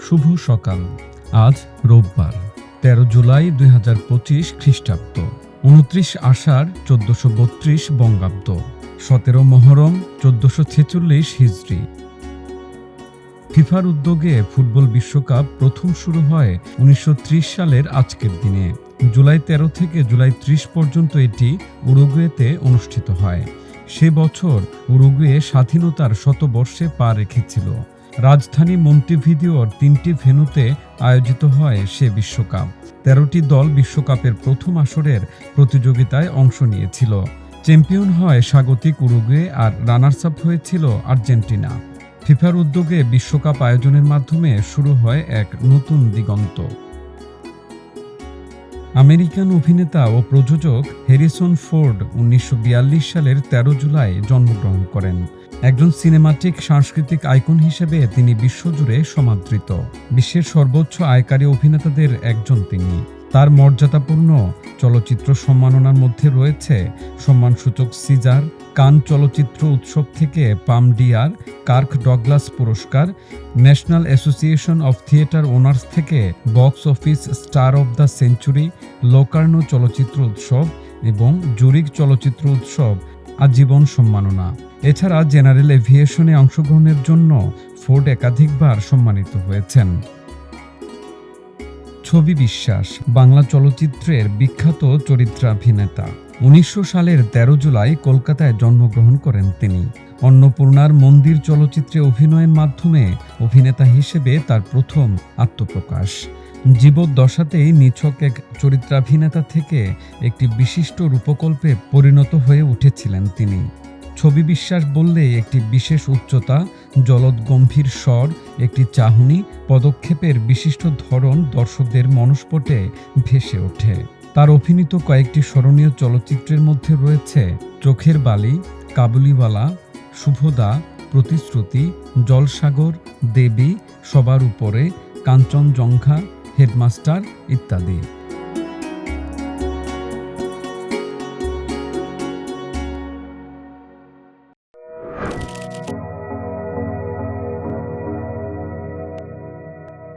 শুভ সকাল। আজ রোববার ১৩ জুলাই ২০২৫ খ্রিস্টাব্দ, ২৯ আষাঢ় ১৪৩২ বঙ্গাব্দ, ১৭ মহরম ১৪৪৬ হিজরি। ফিফার উদ্যোগে ফুটবল বিশ্বকাপ প্রথম শুরু হয় ১৯৩০ সালের আজকের দিনে। জুলাই ১৩ থেকে জুলাই ৩০ পর্যন্ত এটি উরুগুয়েতে অনুষ্ঠিত হয়। সে বছর উরুগুয়ে স্বাধীনতার শতবর্ষে পা রেখেছিল। রাজধানী মন্তেভিদিওর ৩টি ভেন্যুতে আয়োজিত হয় সে বিশ্বকাপ। ১৩টি দল বিশ্বকাপের প্রথম আসরের প্রতিযোগিতায় অংশ নিয়েছিল। চ্যাম্পিয়ন হয় স্বাগতিক উরুগুয়ে আর রানার্স আপ হয়েছিল আর্জেন্টিনা। ফিফার উদ্যোগে বিশ্বকাপ আয়োজনের মাধ্যমে শুরু হয় এক নতুন দিগন্ত। আমেরিকান অভিনেতা ও প্রযোজক হ্যারিসন ফোর্ড ১৯৪২ সালের ১৩ জুলাই জন্মগ্রহণ করেন। একজন সিনেমাটিক সাংস্কৃতিক আইকন হিসেবে তিনি বিশ্বজুড়ে সমাদৃত। বিশ্বের সর্বোচ্চ আয়কারী অভিনেতাদের একজন তিনি। তার মর্যাদাপূর্ণ চলচ্চিত্র সম্মাননার মধ্যে রয়েছে সম্মানসূচক সিজার, কান চলচ্চিত্র উৎসব থেকে পাম ডিয়ার, কার্ক ডগলাস পুরস্কার, National Association of Theatre Owners থেকে box office star of the century, Locarno চলচ্চিত্র উৎসব এবং জুরিক চলচ্চিত্র উৎসব আজীবন সম্মাননা। এছাড়া জেনারেল এভিয়েশনে অংশগ্রহণের জন্য ফোর্ড একাধিকবার সম্মানিত হয়েছেন। ছবি বিশ্বাস বাংলা চলচ্চিত্রের বিখ্যাত চরিত্রাভিনেতা। ১৯০০ সালের ১৩ জুলাই কলকাতায় জন্মগ্রহণ করেন তিনি। অন্নপূর্ণার মন্দির চলচ্চিত্রে অভিনয়ের মাধ্যমে অভিনেতা হিসেবে তার প্রথম আত্মপ্রকাশ। জীবদ্দশাতেই নিছক এক চরিত্রাভিনেতা থেকে একটি বিশিষ্ট রূপকল্পে পরিণত হয়ে উঠেছিলেন তিনি। ছবি বিশ্বাস বললেই একটি বিশেষ উচ্চতা, জলদ গম্ভীর স্বর, একটি চাহনি, পদক্ষেপের বিশিষ্ট ধরন দর্শকদের মনস্পটে ভেসে ওঠে। তার অভিনীত কয়েকটি স্মরণীয় চলচ্চিত্রের মধ্যে রয়েছে চোখের বালি, কাবুলিওয়ালা, শুভদা, প্রতিশ্রুতি, জলসাগর, দেবী, সবার উপরে, কাঞ্চনজঙ্ঘা, হেডমাস্টার ইত্যাদি।